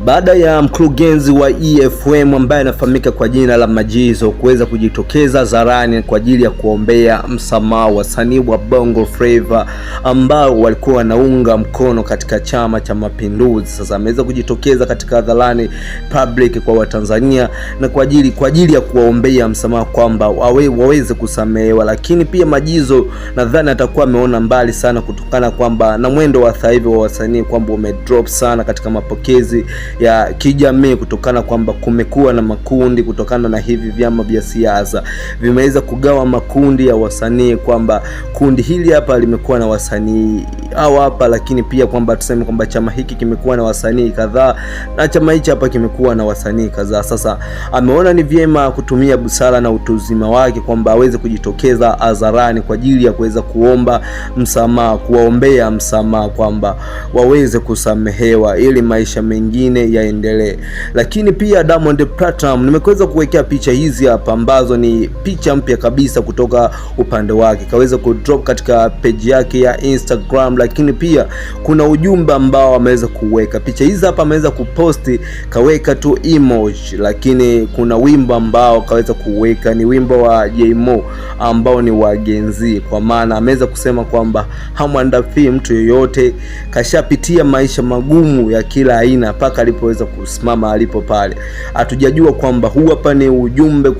Baada ya mkurugenzi wa EFM ambaye anafahamika kwa jina la Majizo kuweza kujitokeza hadharani kwa ajili ya kuombea msamaha wasanii wa Bongo Flava ambao walikuwa wanaunga mkono katika Chama cha Mapinduzi. Sasa ameweza kujitokeza katika hadharani public kwa Watanzania na kwa ajili ya kuwaombea msamaha kwamba waweze kusamehewa, lakini pia Majizo nadhani atakuwa ameona mbali sana kutokana kwamba na mwendo wa sasa hivi wa wasanii kwamba umedrop sana katika mapokezi ya kijamii kutokana kwamba kumekuwa na makundi, kutokana na hivi vyama vya siasa vimeweza kugawa makundi ya wasanii kwamba kundi hili hapa limekuwa na wasanii au hapa, lakini pia kwamba tuseme kwamba chama hiki kimekuwa na wasanii kadhaa na chama hichi hapa kimekuwa na wasanii kadhaa. Sasa ameona ni vyema kutumia busara na utuzima wake kwamba aweze kujitokeza hadharani kwa ajili ya kuweza kuomba msamaha, kuwaombea msamaha kwamba waweze kusamehewa ili maisha mengine yaendelee. Lakini pia Diamond Platnumz nimeweza kuwekea picha hizi hapa ambazo ni picha mpya kabisa kutoka upande wake, kaweza kudrop katika page yake ya Instagram, lakini pia kuna ujumbe ambao ameweza kuweka. Picha hizi hapa ameweza kuposti, kaweka tu emoji, lakini kuna wimbo ambao kaweza kuweka, ni wimbo wa Jmo ambao ni wa Gen Z, kwa maana ameweza kusema kwamba hamwandafi mtu yoyote, kashapitia maisha magumu ya kila aina mpaka alipoweza kusimama alipo pale. Hatujajua kwamba huu hapa ni ujumbe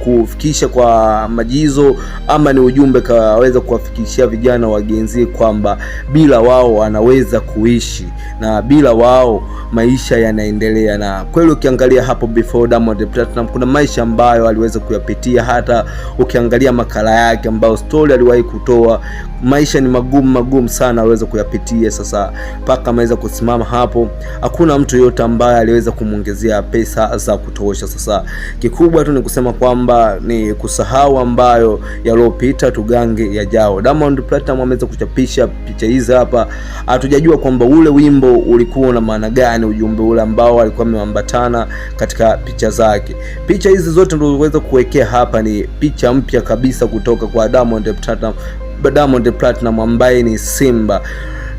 kufikisha kwa Majizo ama ni ujumbe kaweza kuwafikishia vijana wa Gen Z kwamba bila wao wanaweza kuishi na bila wao maisha yanaendelea. Na kweli ukiangalia hapo before Diamond Platnumz kuna maisha ambayo aliweza kuyapitia, hata ukiangalia makala yake ambayo story aliwahi kutoa, maisha ni magumu sana aliweza kuyapitia. Sasa mpaka ameweza kusimama hapo, hakuna mtu yote ambaye aliweza kumuongezea pesa za kutosha. Sasa kikubwa tu ni kusema kwamba ni kusahau ambayo yaliyopita, tugange yajao. Diamond Platnumz ameweza kuchapisha picha hizi hapa, hatujajua kwamba ule wimbo ulikuwa na maana gani, ujumbe ule ambao alikuwa ameambatana katika picha zake. Picha hizi zote ndio tuweza kuwekea hapa, ni picha mpya kabisa kutoka kwa Diamond Platnumz ambaye ni Simba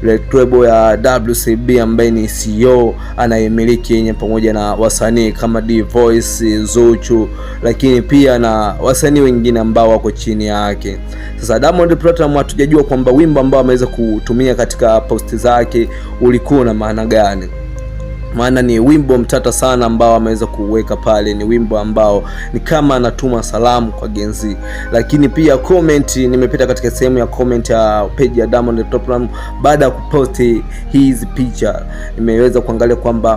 Lebo ya WCB ambaye ni CEO anayemiliki yenye pamoja na wasanii kama D-Voice, Zuchu, lakini pia na wasanii wengine ambao wako chini yake. Sasa Diamond Platnumz hatujajua kwamba wimbo ambao ameweza kutumia katika posti zake ulikuwa na maana gani, maana ni wimbo mtata sana ambao ameweza kuweka pale, ni wimbo ambao ni kama anatuma salamu kwa Gen Z. Lakini pia comment, nimepita katika sehemu ya comment ya page ya Diamond Platnumz baada ya kuposti hizi picha, nimeweza kuangalia kwamba